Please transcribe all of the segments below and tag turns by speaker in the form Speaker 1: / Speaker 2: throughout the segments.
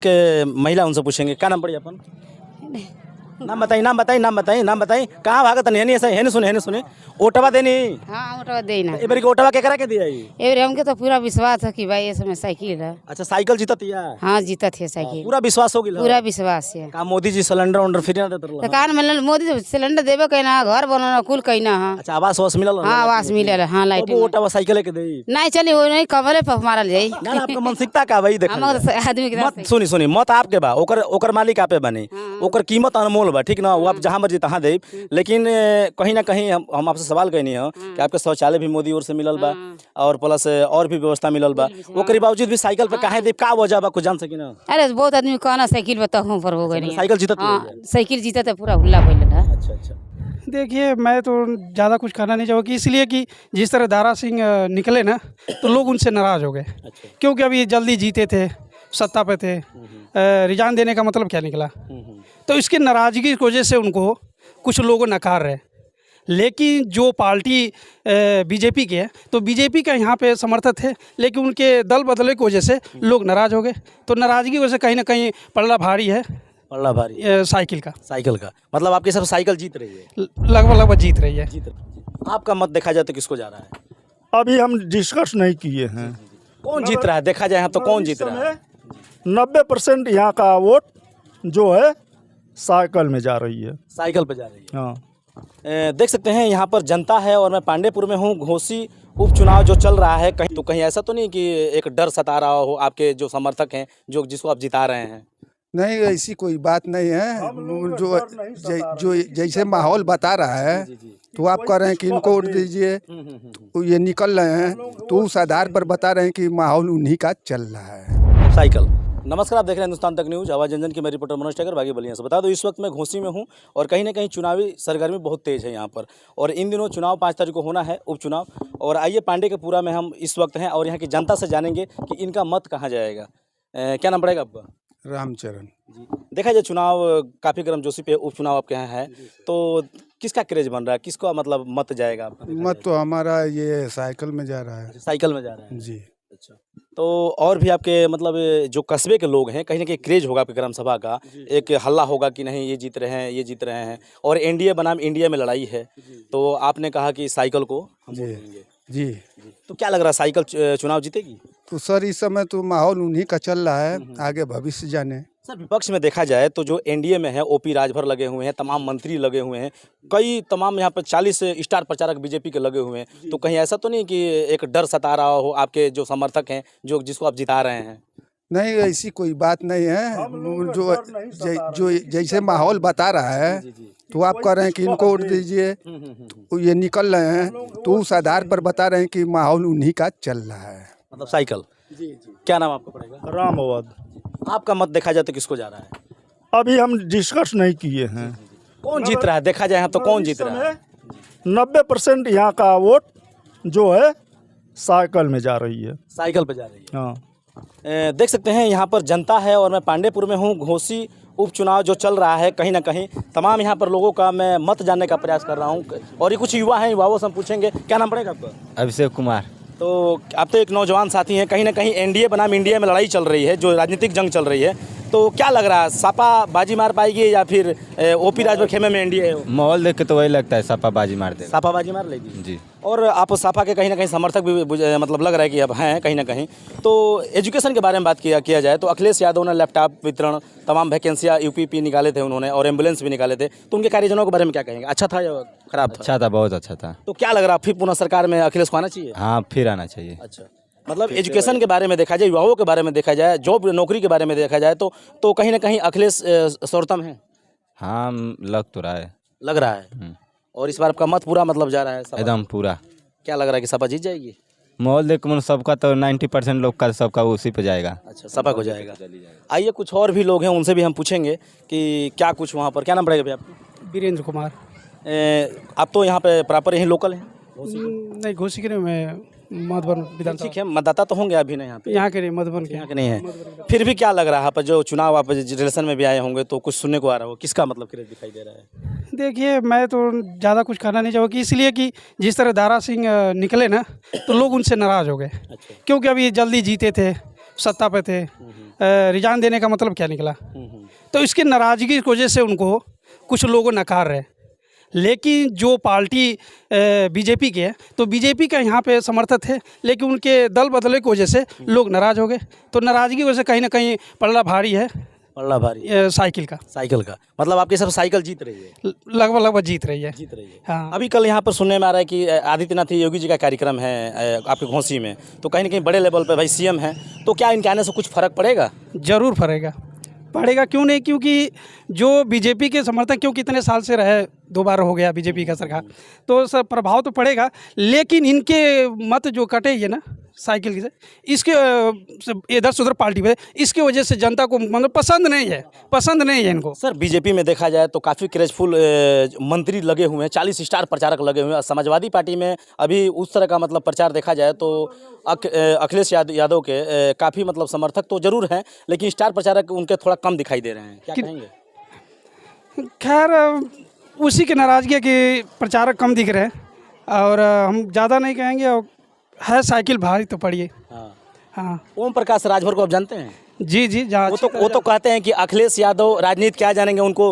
Speaker 1: के महिला उनसे पूछेंगे क्या नाम पड़ी अपन। नाम बताई नाम बताई नाम बताई नाम बताई कहाँ भागत नहीं है ऐसा है सुने ओटवा देनी।
Speaker 2: हाँ ओटवा देना
Speaker 1: ए बारी के ओटवा के करा के दिया
Speaker 2: एवरे हमके तो पूरा विश्वास है कि भाई ये समय साइकिल है।
Speaker 1: अच्छा साइकिल जीतत या
Speaker 2: हाँ जीतत है साइकिल
Speaker 1: पूरा विश्वास हो गया
Speaker 2: पूरा विश्वास है।
Speaker 1: का मोदी जी सिलेंडर उलेंडर फ्री ना देत
Speaker 2: तो कान में मोदी सिलेंडर देवे कहना घर बनाना कुल कहना है।
Speaker 1: अच्छा आवास वास मिलल
Speaker 2: हाँ आवास मिलल हाँ लाइट
Speaker 1: वो ओटवा साइकिल के देई
Speaker 2: नहीं चली वो नहीं कमरे पर मारल जाई
Speaker 1: ना आपका मानसिकता का भाई देख
Speaker 2: हम आदमी के
Speaker 1: मत सुनी मत आपके बा ओकर मालिक आपे बने ओकर कीमत अनमोल बा ठीक ना वो आप जहाँ मर्जी तहाँ दे लेकिन कहीं ना कहीं हम आपसे सवाल कहनी है कि आपके शौचालय भी मोदी ओर से मिलल बा और प्लस और भी व्यवस्था मिलल बा ओकरे बावजूद भी साइकिल पे काहे दे का वजह बा कुछ जान सकी ना।
Speaker 2: अरे बहुत आदमी कहना साइकिल बता हूँ पर हो गई
Speaker 1: साइकिल जीतत
Speaker 2: साइकिल जीता तो पूरा हुल्ला पहले था।
Speaker 1: अच्छा अच्छा
Speaker 3: देखिए मैं तो ज़्यादा कुछ कहना नहीं चाहूँगी इसलिए कि जिस तरह दारा सिंह निकले ना तो लोग उनसे नाराज़ हो गए क्योंकि अभी जल्दी जीते थे सत्ता पे थे रिजाइन देने का मतलब क्या निकला तो इसकी नाराज़गी की वजह से उनको कुछ लोग नकार रहे। लेकिन जो पार्टी बीजेपी की है तो बीजेपी का यहाँ पे समर्थक थे लेकिन उनके दल बदले की वजह से लोग नाराज़ हो गए तो नाराज़गी की वजह से कहीं ना कहीं पल्ला भारी है
Speaker 1: पल्ला भारी
Speaker 3: साइकिल का
Speaker 1: मतलब आपकी सब साइकिल जीत रही है
Speaker 3: लगभग जीत रही है।
Speaker 1: आपका मत देखा जाए तो किसको जा रहा है
Speaker 4: अभी हम डिस्कस नहीं किए हैं
Speaker 1: कौन जीत रहा है देखा जाए तो कौन जीत रहा है
Speaker 4: 90% यहाँ का वोट जो है साइकिल में जा रही है
Speaker 1: साइकिल पे जा रही है।
Speaker 4: हाँ
Speaker 1: देख सकते हैं यहाँ पर जनता है और मैं पांडेपुर में हूँ। घोसी उपचुनाव जो चल रहा है कहीं ऐसा तो नहीं कि एक डर सता रहा हो आपके जो समर्थक हैं जिसको आप जिता रहे हैं।
Speaker 5: नहीं ऐसी कोई बात नहीं है जो जैसे माहौल बता रहा है तो आप कह रहे हैं कि इनको वोट दीजिए तो ये निकल रहे हैं तो उस आधार पर बता रहे हैं कि माहौल उन्हीं का चल रहा है।
Speaker 1: साइकिल। नमस्कार, आप देख रहे हैं हिंदुस्तान तक न्यूज़ आवाज़ जनजन की मैं रिपोर्टर मनोज टेकर बागी बलिया से बता दो इस वक्त मैं घोसी में हूं और कहीं ना कहीं चुनावी सरगर्मी बहुत तेज़ है यहाँ पर और इन दिनों चुनाव 5 तारीख को होना है उपचुनाव और आइए पांडे के पूरा में हम इस वक्त हैं और यहाँ की जनता से जानेंगे कि इनका मत कहाँ जाएगा। क्या नाम पड़ेगा आपका?
Speaker 5: रामचरण
Speaker 1: जी। देखा जाए चुनाव काफ़ी गर्मजोशी पे उपचुनाव आपके यहाँ है तो किसका क्रेज बन रहा है किसको मतलब मत जाएगा आपका?
Speaker 5: मत तो हमारा ये साइकिल में जा रहा है।
Speaker 1: साइकिल में जा रहा है
Speaker 5: जी।
Speaker 1: अच्छा तो और भी आपके मतलब जो कस्बे के लोग हैं कहीं ना कहीं क्रेज होगा आपके ग्राम सभा का एक हल्ला होगा कि नहीं ये जीत रहे हैं और एनडीए बनाम इंडिया में लड़ाई है तो आपने कहा कि साइकिल को हम वोट देंगे।
Speaker 5: जी
Speaker 1: तो क्या लग रहा है साइकिल चुनाव जीतेगी?
Speaker 5: तो सर इस समय तो माहौल उन्हीं का चल रहा है आगे भविष्य जाने।
Speaker 1: सर विपक्ष में देखा जाए तो जो एनडीए में है ओपी राजभर लगे हुए हैं तमाम मंत्री लगे हुए हैं कई तमाम यहाँ पर 40 स्टार प्रचारक बीजेपी के लगे हुए हैं तो कहीं ऐसा तो नहीं कि एक डर सता रहा हो आपके जो समर्थक हैं जिसको आप जिता रहे हैं?
Speaker 5: नहीं ऐसी कोई बात नहीं है जो जैसे माहौल बता रहा है तो आप कह रहे हैं कि इनको वोट दीजिए तो ये निकल रहे हैं तो उस आधार पर बता रहे हैं कि माहौल उन्हीं का चल रहा है।
Speaker 1: मतलब साइकिल। क्या नाम आपका पड़ेगा?
Speaker 4: रामवद।
Speaker 1: आपका मत देखा जाए तो किसको जा रहा है?
Speaker 4: अभी हम डिस्कस नहीं किए हैं
Speaker 1: कौन जीत रहा है देखा जाए तो कौन जीत रहा है?
Speaker 4: 90% यहाँ का वोट जो है साइकिल में जा रही है
Speaker 1: साइकिल पे जा रही है।
Speaker 4: हाँ
Speaker 1: देख सकते हैं यहाँ पर जनता है और मैं पांडेपुर में हूँ। घोसी उपचुनाव जो चल रहा है कहीं ना कहीं तमाम यहाँ पर लोगों का मैं मत जानने का प्रयास कर रहा हूँ और ये कुछ युवा हैं युवाओं से हम पूछेंगे क्या नाम पड़ेगा आपका?
Speaker 6: अभिषेक कुमार।
Speaker 1: तो आप तो एक नौजवान साथी हैं कहीं ना कहीं एनडीए बनाम इंडिया में लड़ाई चल रही है जो राजनीतिक जंग चल रही है तो क्या लग रहा है सपा बाजी मार पाएगी या फिर ओपी राजभर खेमे में एनडीए है?
Speaker 6: माहौल देख के तो वही लगता है सपा बाजी मार देगा।
Speaker 1: सपा बाजी मार लेगी
Speaker 6: जी।
Speaker 1: और आप सपा के कहीं ना कहीं समर्थक भी मतलब लग रहा है कि अब हैं कहीं ना कहीं तो एजुकेशन के बारे में बात किया जाए तो अखिलेश यादव ने लैपटॉप वितरण तमाम वैकेंसियाँ यूपीपी निकाले थे उन्होंने और एम्बुलेंस भी निकाले थे तो उनके कार्ययोजनाओं के बारे में क्या कहेंगे? अच्छा था या खराब था?
Speaker 6: अच्छा था बहुत अच्छा था।
Speaker 1: तो क्या लग रहा है फिर पुनः सरकार में अखिलेश को आना चाहिए?
Speaker 6: हाँ फिर आना चाहिए।
Speaker 1: अच्छा मतलब एजुकेशन के बारे में देखा जाए युवाओं के बारे में देखा जाए जॉब नौकरी के बारे में देखा जाए तो कहीं ना कहीं अखिलेश सर्वोत्तम है।
Speaker 6: हाँ लग तो रहा है।
Speaker 1: लग रहा है और इस बार आपका मत पूरा मतलब जा रहा है
Speaker 6: एकदम पूरा।
Speaker 1: क्या लग रहा है कि सपा जीत जाएगी?
Speaker 6: माहौल देख के सबका तो 90% लोग का सबका उसी पे जाएगा।
Speaker 1: अच्छा सपा को जाएगा। आइए कुछ और भी लोग हैं उनसे भी हम पूछेंगे कि क्या कुछ वहाँ पर क्या नाम पड़ेगा भैया आपको?
Speaker 3: वीरेंद्र कुमार।
Speaker 1: आप तो यहाँ पे प्रॉपर यहीं लोकल हैं?
Speaker 3: नहीं घोसी के नहीं मैं मधुबन विधानसभा।
Speaker 1: ठीक है मतदाता तो होंगे अभी नहीं
Speaker 3: यहाँ के नहीं मधुबन के
Speaker 1: यहाँ के नहीं है फिर भी क्या लग रहा है पर जो चुनाव आप रिलेशन में भी आए होंगे तो कुछ सुनने को आ रहा हो किसका मतलब क्रेज दिखाई दे रहा है?
Speaker 3: देखिए मैं तो ज़्यादा कुछ कहना नहीं चाहूँगी इसलिए कि जिस तरह दारा सिंह निकले ना तो लोग उनसे नाराज़ हो गए क्योंकि अभी जल्दी जीते थे सत्ता पे थे, रिजाइन देने का मतलब क्या निकला? तो इसकी नाराज़गी की वजह से उनको कुछ लोग नकार रहे। लेकिन जो पार्टी बीजेपी की है, तो बीजेपी का यहाँ पे समर्थक थे, लेकिन उनके दल बदले की वजह से लोग नाराज़ हो गए। तो नाराज़गी की वजह से कहीं ना कहीं पलड़ा भारी है
Speaker 1: पल्ला भारी
Speaker 3: साइकिल का।
Speaker 1: साइकिल का मतलब आपके सब साइकिल जीत रही है,
Speaker 3: लगभग लगभग जीत रही है।
Speaker 1: जीत रही है।
Speaker 3: हाँ,
Speaker 1: अभी कल यहाँ पर सुनने में आ रहा है कि आदित्यनाथ योगी जी का कार्यक्रम है आपके घोंसी में, तो कहीं ना कहीं बड़े लेवल पे भाई सीएम है, तो क्या इनके आने से कुछ फर्क पड़ेगा?
Speaker 3: ज़रूर पड़ेगा, क्यों नहीं? क्योंकि जो बीजेपी के समर्थक क्यों कितने साल से रहे, 2 बार हो गया बीजेपी का सरकार, तो सब प्रभाव तो पड़ेगा। लेकिन इनके मत जो कटे ये ना साइकिल की से, इसके इधर से उधर पार्टी पे, इसकी वजह से जनता को मतलब पसंद नहीं है इनको।
Speaker 1: सर बीजेपी में देखा जाए तो काफ़ी क्रेजफुल मंत्री लगे हुए हैं, 40 स्टार प्रचारक लगे हुए हैं। समाजवादी पार्टी में अभी उस तरह का मतलब प्रचार देखा जाए तो अखिलेश यादव के काफ़ी मतलब समर्थक तो जरूर हैं, लेकिन स्टार प्रचारक उनके थोड़ा कम दिखाई दे रहे हैं, क्या कहेंगे?
Speaker 3: खैर उसी की नाराज़गी है कि प्रचारक कम दिख रहे हैं, और हम ज़्यादा नहीं कहेंगे। और है साइकिल भारी तो पड़ी है। हाँ,
Speaker 1: ओम प्रकाश राजभर को आप जानते हैं?
Speaker 3: जी जहाँ
Speaker 1: वो तो कहते हैं कि अखिलेश यादव राजनीति क्या जानेंगे, उनको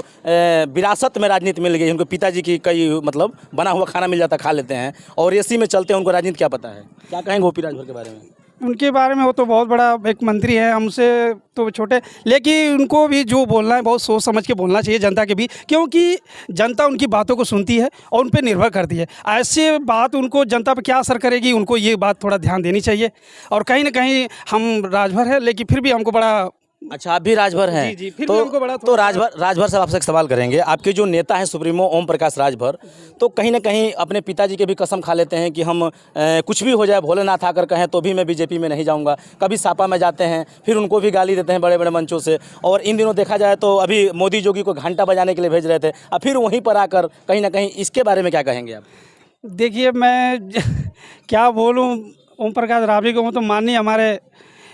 Speaker 1: विरासत में राजनीति मिल गई, उनको पिताजी की कई मतलब बना हुआ खाना मिल जाता, खा लेते हैं, और एसी में चलते हैं, उनको राजनीति क्या पता है? क्या कहेंगे ओपी राजभर के बारे में?
Speaker 3: उनके बारे में वो तो बहुत बड़ा एक मंत्री है, हमसे तो छोटे, लेकिन उनको भी जो बोलना है बहुत सोच समझ के बोलना चाहिए जनता के भी, क्योंकि जनता उनकी बातों को सुनती है और उन पर निर्भर करती है। ऐसे बात उनको जनता पर क्या असर करेगी, उनको ये बात थोड़ा ध्यान देनी चाहिए। और कहीं ना कहीं हम राजभर है, लेकिन फिर भी हमको बड़ा।
Speaker 1: अच्छा, आप भी राजभर हैं?
Speaker 3: जी, फिर भी हमको बड़ा
Speaker 1: तो राजभर साहब आपसे एक सवाल करेंगे। आपके जो नेता हैं सुप्रीमो ओम प्रकाश राजभर, तो कहीं ना कहीं अपने पिताजी के भी कसम खा लेते हैं कि हम कुछ भी हो जाए, भोलेनाथ आकर कहें तो भी मैं बीजेपी में नहीं जाऊंगा। कभी सापा में जाते हैं, फिर उनको भी गाली देते हैं बड़े बड़े मंचों से। और इन दिनों देखा जाए तो अभी मोदी जोगी को घंटा बजाने के लिए भेज रहे थे, अब फिर वहीं पर आकर कहीं ना कहीं इसके बारे में क्या कहेंगे आप?
Speaker 3: देखिए मैं क्या बोलूँ, ओम प्रकाश रावड़ी को तो माननीय हमारे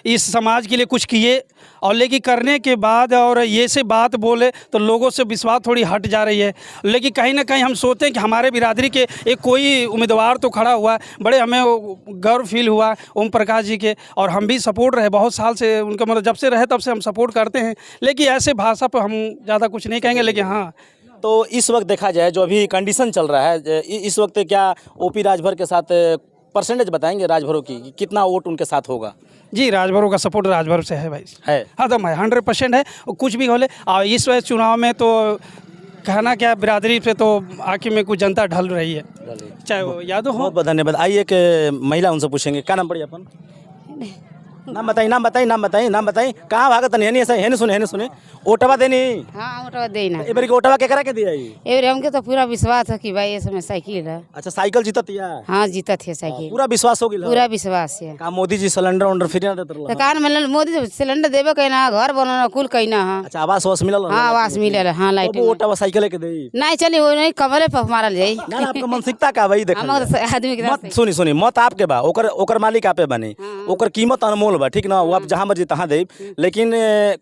Speaker 3: इस समाज के लिए कुछ किए, और लेकिन करने के बाद और ये से बात बोले तो लोगों से विश्वास थोड़ी हट जा रही है। लेकिन कहीं ना कहीं हम सोचते हैं कि हमारे बिरादरी के एक कोई उम्मीदवार तो खड़ा हुआ, बड़े हमें गर्व फील हुआ ओम प्रकाश जी के, और हम भी सपोर्ट रहे बहुत साल से उनका, मतलब जब से रहे तब से हम सपोर्ट करते हैं। लेकिन ऐसे भाषा पर हम ज़्यादा कुछ नहीं कहेंगे। लेकिन हाँ,
Speaker 1: तो इस वक्त देखा जाए जो अभी कंडीशन चल रहा है इस वक्त, क्या ओपी राजभर के साथ परसेंटेज बताएंगे राजभरों की, कितना वोट उनके साथ होगा?
Speaker 3: जी, राजभरों का सपोर्ट राजभर से है भाई,
Speaker 1: है।
Speaker 3: हाँ तो 100% है, और कुछ भी होले। और इस वक्त चुनाव में तो कहना क्या, बिरादरी पे तो आखिर में कुछ जनता ढल रही है, चाहे वो यादव हो।
Speaker 1: बहुत बहुत धन्यवाद। आइए एक महिला उनसे पूछेंगे, क्या नाम पड़ी अपन? नाम बताई। कहाँ भागत नहीं ऐसा है सुने ओटवा देनी?
Speaker 2: हाँ ओटवा देना।
Speaker 1: ए बारी के ओटवा के करा के दिया?
Speaker 2: एवरे हमके तो पूरा विश्वास है कि भाई ये समय साइकिल है।
Speaker 1: अच्छा, साइकिल जीतत या?
Speaker 2: हाँ जीतत है साइकिल,
Speaker 1: पूरा विश्वास हो गया?
Speaker 2: पूरा विश्वास है।
Speaker 1: का मोदी जी सिलेंडर उलेंडर फ्री ना देते?
Speaker 2: तो कान मिलल मोदी जी सिलेंडर देवे कहना, घर बनाना कुल कहना। हाँ
Speaker 1: अच्छा, आवास मिलल?
Speaker 2: हाँ आवास मिलल। हाँ लाइट
Speaker 1: ओटवा साइकिल के दे
Speaker 2: नहीं चली, वो नहीं कमरे पर मारल जाई
Speaker 1: ना। आपका मानसिकता का भाई देख
Speaker 2: आदमी के
Speaker 1: मत सुनी मत आपके बा, ओकर मालिक आपे बने, ओकर कीमत अनमोल बा, ठीक ना? वो आप जहाँ मर्जी तहाँ दे। लेकिन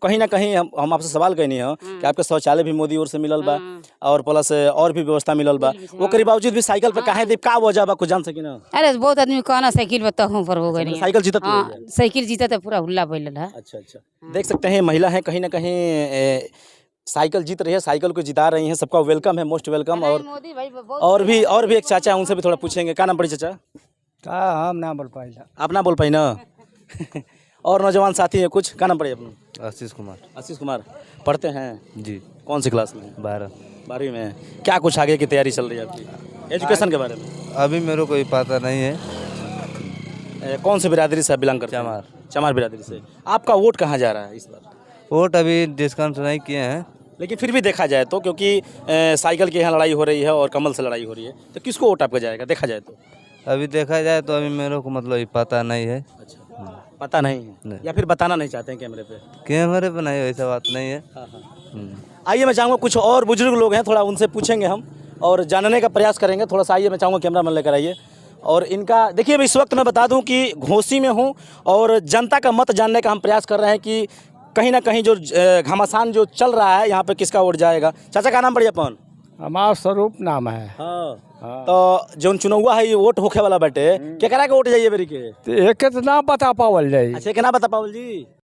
Speaker 1: कहीं ना कहीं हम आपसे सवाल कहनी है कि आपके शौचालय भी मोदी ओर से मिलल बा, और प्लस और भी व्यवस्था मिलल बा, ओकरे बावजूद भी साइकिल पे काहे दे? का वजह बा, कुछ जान सकी ना?
Speaker 2: अरे बहुत आदमी कहना साइकिल पर तहूँ पर हो गई।
Speaker 1: साइकिल जीतत?
Speaker 2: हाँ साइकिल जीता तो पूरा हुल्ला बैल है।
Speaker 1: अच्छा, देख सकते हैं महिला है, कहीं ना कहीं साइकिल जीत रही है, साइकिल को जिता रही हैं। सबका वेलकम है, मोस्ट वेलकम। और भी एक चाचा, उनसे भी थोड़ा पूछेंगे। क्या नाम पड़ी चाचा?
Speaker 7: हम ना बोल पाए।
Speaker 1: आप ना बोल पाई ना? और नौजवान साथी है कुछ? क्या नाम पड़ी अपना?
Speaker 6: आशीष
Speaker 1: कुमार। पढ़ते हैं जी? कौन सी क्लास में? 12वीं में। क्या कुछ आगे की तैयारी चल रही है आपकी एजुकेशन के बारे में?
Speaker 6: अभी मेरे को पता नहीं है।
Speaker 1: कौन से बिरादरी से बिलोंग करते हैं? चमार बिरादरी से। आपका वोट कहाँ जा रहा है इस बार?
Speaker 6: वोट अभी डिस्काउंट नहीं किए हैं,
Speaker 1: लेकिन फिर भी देखा जाए तो, क्योंकि साइकिल की यहाँ लड़ाई हो रही है और कमल से लड़ाई हो रही है, तो किसको वोट आपका जाएगा देखा जाए तो?
Speaker 6: अभी देखा जाए तो अभी मेरे को मतलब पता नहीं है।
Speaker 1: अच्छा, पता नहीं है या फिर बताना नहीं चाहते हैं कैमरे पे?
Speaker 6: कैमरे पे नहीं, ऐसा बात नहीं है।
Speaker 1: आइए मैं चाहूँगा कुछ और बुजुर्ग लोग हैं, थोड़ा उनसे पूछेंगे हम और जानने का प्रयास करेंगे थोड़ा सा। आइए मैं चाहूँगा कैमरा मैन लेकर आइए। और इनका देखिए, इस वक्त मैं बता दूं कि घोंसी में हूं और जनता का मत जानने का हम प्रयास कर रहे हैं कि कहीं ना कहीं जो घमासान जो चल रहा है यहाँ पे किसका वोट जाएगा। चाचा का नाम बढ़िया अपन?
Speaker 7: हमारा स्वरूप नाम है।
Speaker 1: हाँ तो जौन चुनौआ है ये वोट होखे वाला बाटे केकरा के वोट जाइए बेरी के
Speaker 7: तो एक के तो नाम बता पावल जाई।
Speaker 1: अच्छा के ना बता पावल जी